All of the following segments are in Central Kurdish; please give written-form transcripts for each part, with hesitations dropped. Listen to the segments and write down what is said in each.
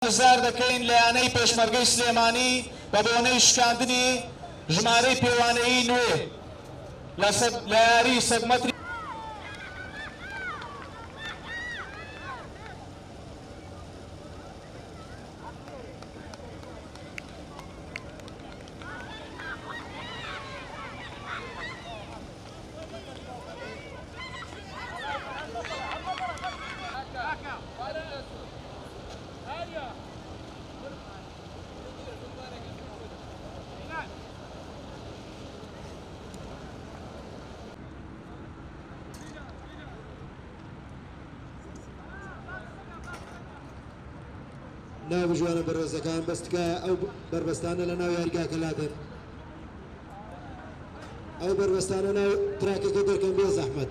گزار دەکەین لە یانەی پێشمەرگەی سلێمانی بە بۆنەی شکاندنی ژمارەی پێوانەیی نوێ لە یاری سەدمەتری ناو جوانە بەربەستەکان بەستگایە ئەو بەربەستانە لە ناو یاریگاکە لادەن ئەو بەربەستانە ناو تراکەکە دەرکەن بێ زەحمەت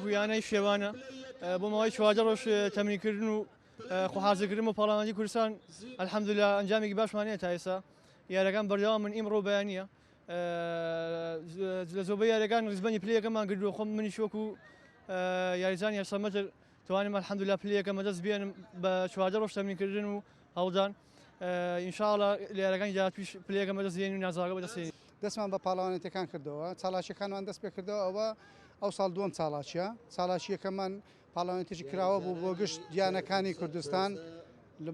ویانەی شێوانە بۆ ماوەی چوارجە ڕۆژ تەمرینکردن و خۆحافزەکردن و پاڵاوانی کوردستان ئەلحەمدولیلا ئەنجامێکی باشمانەیە تا ئێستا یاریەکان بەردەوام من ئیمڕۆ بەیانیە لە زۆربەی یاریەکان ڕیزبەنی پلەیەکەمان کردووە خۆم منیش وەکو یاریزانی یاسەمەتر توانیم ئەلحەمدولیلا پلەیەکەمە دەست بێنم بە چوارجە ڕۆژ تەمرینکردن و هەوڵدان ئینشاڵڵا لە یاریەکانی جاات پیش پلەیەکەمە دەست بێنین و نازاگە بەدەستێنین دەستمان بە پاڵاوانێتەکان کردەوە چالاکیەکانمان دەست پێ کردەوە ئەوە ئەو ساڵ دووەم چالاکیە چالاکیەکەمان پاڵاوانێتێکی کراوە بوو بۆ گشت دیانەکانی کوردستان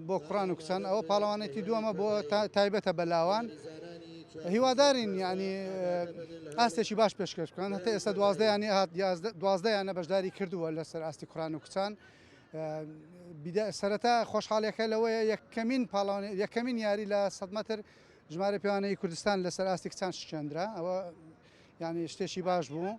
بۆ کوڕان و کچان ئەوە پاڵاوانێتی دووەمە بۆ تایبەتە بە لاوان هیوادارین یعنی ئاستێکی باش پێشکەش بکەن هەتا ئێستا دوازدەیانە بەشداری کردووە لەسەر ئاستی کوڕان و کچان سەرەتا خۆشحاڵیەکە لەوەیە یەکەمین یاری لە 100 مەتر ژمارە پێوانەی کوردستان لەسەر ئاستی کچان شکێنرا ئەوە یعنی شتێکی باش بوو